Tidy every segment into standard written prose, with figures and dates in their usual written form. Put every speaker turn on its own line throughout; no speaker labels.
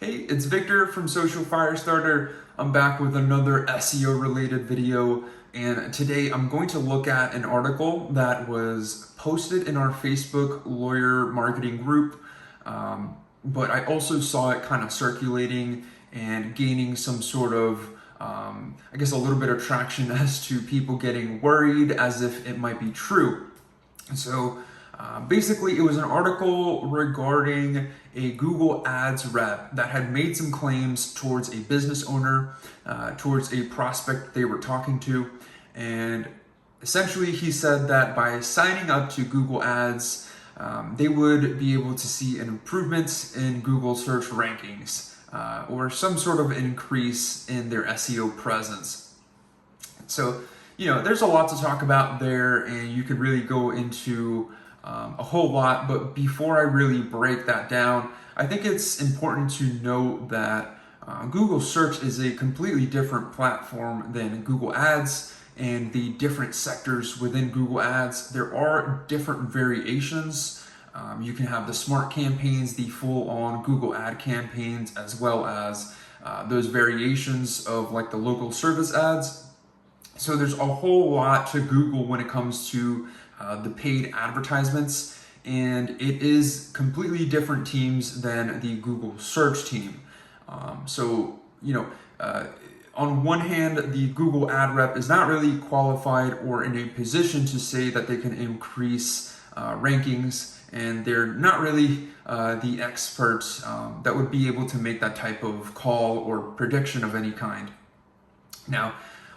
Hey, it's Victor from Social Firestarter. I'm back with another SEO related video, and today I'm going to look at an article that was posted in our Facebook lawyer marketing group, but I also saw it kind of circulating and gaining some sort of I guess a little bit of traction as to people getting worried as if it might be true. So basically, it was an article regarding a Google Ads rep that had made some claims towards a business owner, towards a prospect they were talking to. And essentially, he said that by signing up to Google Ads, they would be able to see an improvement in Google search rankings or some sort of increase in their SEO presence. So, there's a lot to talk about there, and you could really go into a whole lot. But before I really break that down, I think it's important to note that Google Search is a completely different platform than Google Ads, and the different sectors within Google Ads. There are different variations. You can have the smart campaigns, the full-on Google ad campaigns, as well as those variations of like the local service ads. So there's a whole lot to Google when it comes to the paid advertisements, and it is completely different teams than the Google search team. On one hand, the Google ad rep is not really qualified or in a position to say that they can increase rankings, and they're not really the experts that would be able to make that type of call or prediction of any kind. Now,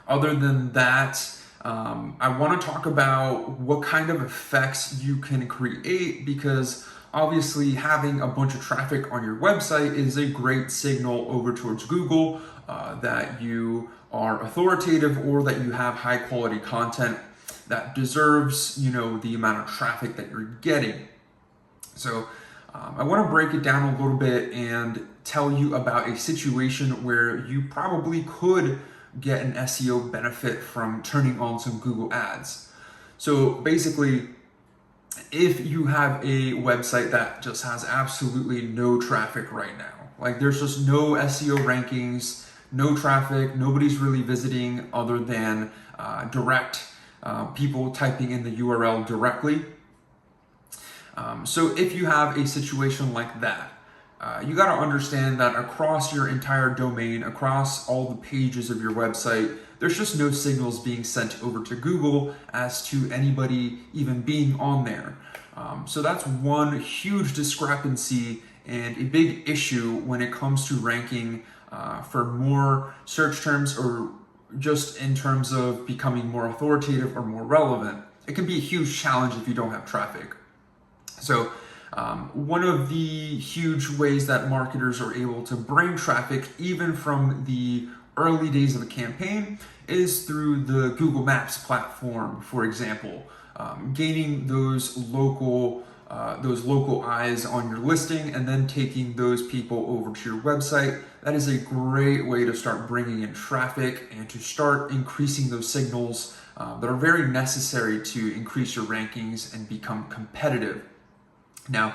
other than that, I want to talk about what kind of effects you can create, because obviously having a bunch of traffic on your website is a great signal over towards Google that you are authoritative or that you have high quality content that deserves, the amount of traffic that you're getting. So I want to break it down a little bit and tell you about a situation where you probably could get an SEO benefit from turning on some Google Ads. So basically, if you have a website that just has absolutely no traffic right now, like there's just no SEO rankings, no traffic, nobody's really visiting other than direct people typing in the URL directly. So if you have a situation like that, you got to understand that across your entire domain, across all the pages of your website, there's just no signals being sent over to Google as to anybody even being on there. So that's one huge discrepancy and a big issue when it comes to ranking for more search terms, or just in terms of becoming more authoritative or more relevant. It can be a huge challenge if you don't have traffic. So one of the huge ways that marketers are able to bring traffic, even from the early days of a campaign, is through the Google Maps platform, for example. Gaining those local eyes on your listing and then taking those people over to your website. That is a great way to start bringing in traffic and to start increasing those signals that are very necessary to increase your rankings and become competitive. Now,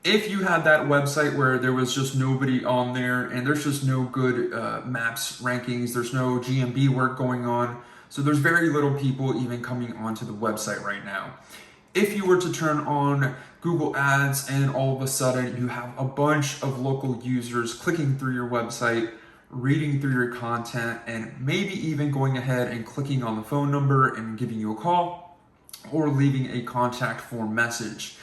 if you had that website where there was just nobody on there and there's just no good maps rankings, there's no GMB work going on, so there's very little people even coming onto the website right now. If you were to turn on Google Ads and all of a sudden you have a bunch of local users clicking through your website, reading through your content, and maybe even going ahead and clicking on the phone number and giving you a call or leaving a contact form message.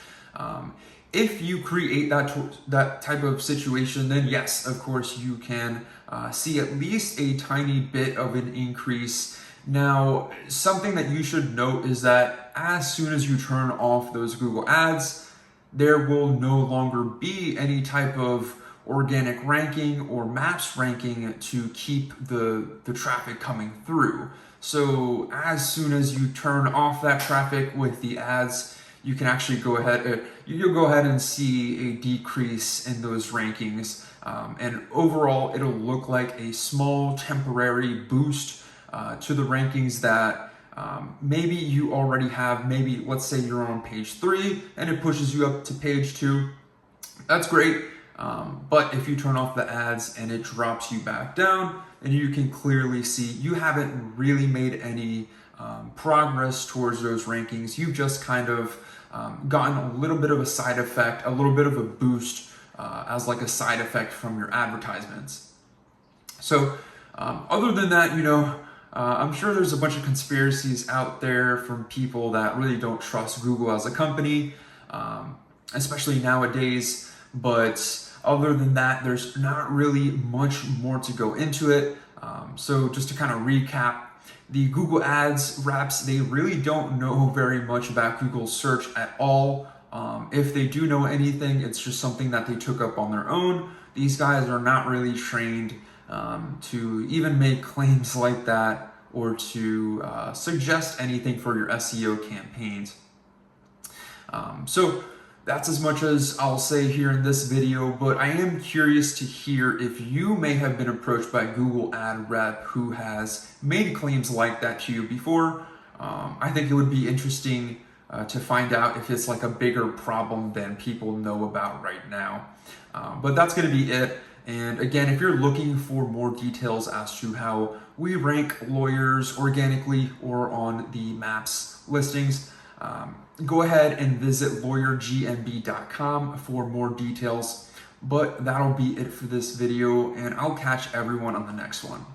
If you create that type of situation, then yes, of course, you can see at least a tiny bit of an increase. Now, something that you should note is that as soon as you turn off those Google Ads, there will no longer be any type of organic ranking or maps ranking to keep the traffic coming through. So as soon as you turn off that traffic with the ads, you can actually go ahead and see a decrease in those rankings. And overall, it'll look like a small temporary boost to the rankings that maybe you already have. Maybe let's say you're on page 3 and it pushes you up to page 2. That's great. But if you turn off the ads and it drops you back down, and you can clearly see you haven't really made any progress towards those rankings. You've just kind of gotten a little bit of a side effect, a little bit of a boost as like a side effect from your advertisements. So other than that, I'm sure there's a bunch of conspiracies out there from people that really don't trust Google as a company, especially nowadays. But other than that, there's not really much more to go into it. So just to kind of recap, the Google Ads reps, they really don't know very much about Google search at all. If they do know anything, it's just something that they took up on their own. These guys are not really trained to even make claims like that or to suggest anything for your SEO campaigns. So that's as much as I'll say here in this video, but I am curious to hear if you may have been approached by a Google ad rep who has made claims like that to you before. I think it would be interesting to find out if it's like a bigger problem than people know about right now. But that's going to be it. And again, if you're looking for more details as to how we rank lawyers organically or on the Maps listings, go ahead and visit lawyergnb.com for more details. But that'll be it for this video, and I'll catch everyone on the next one.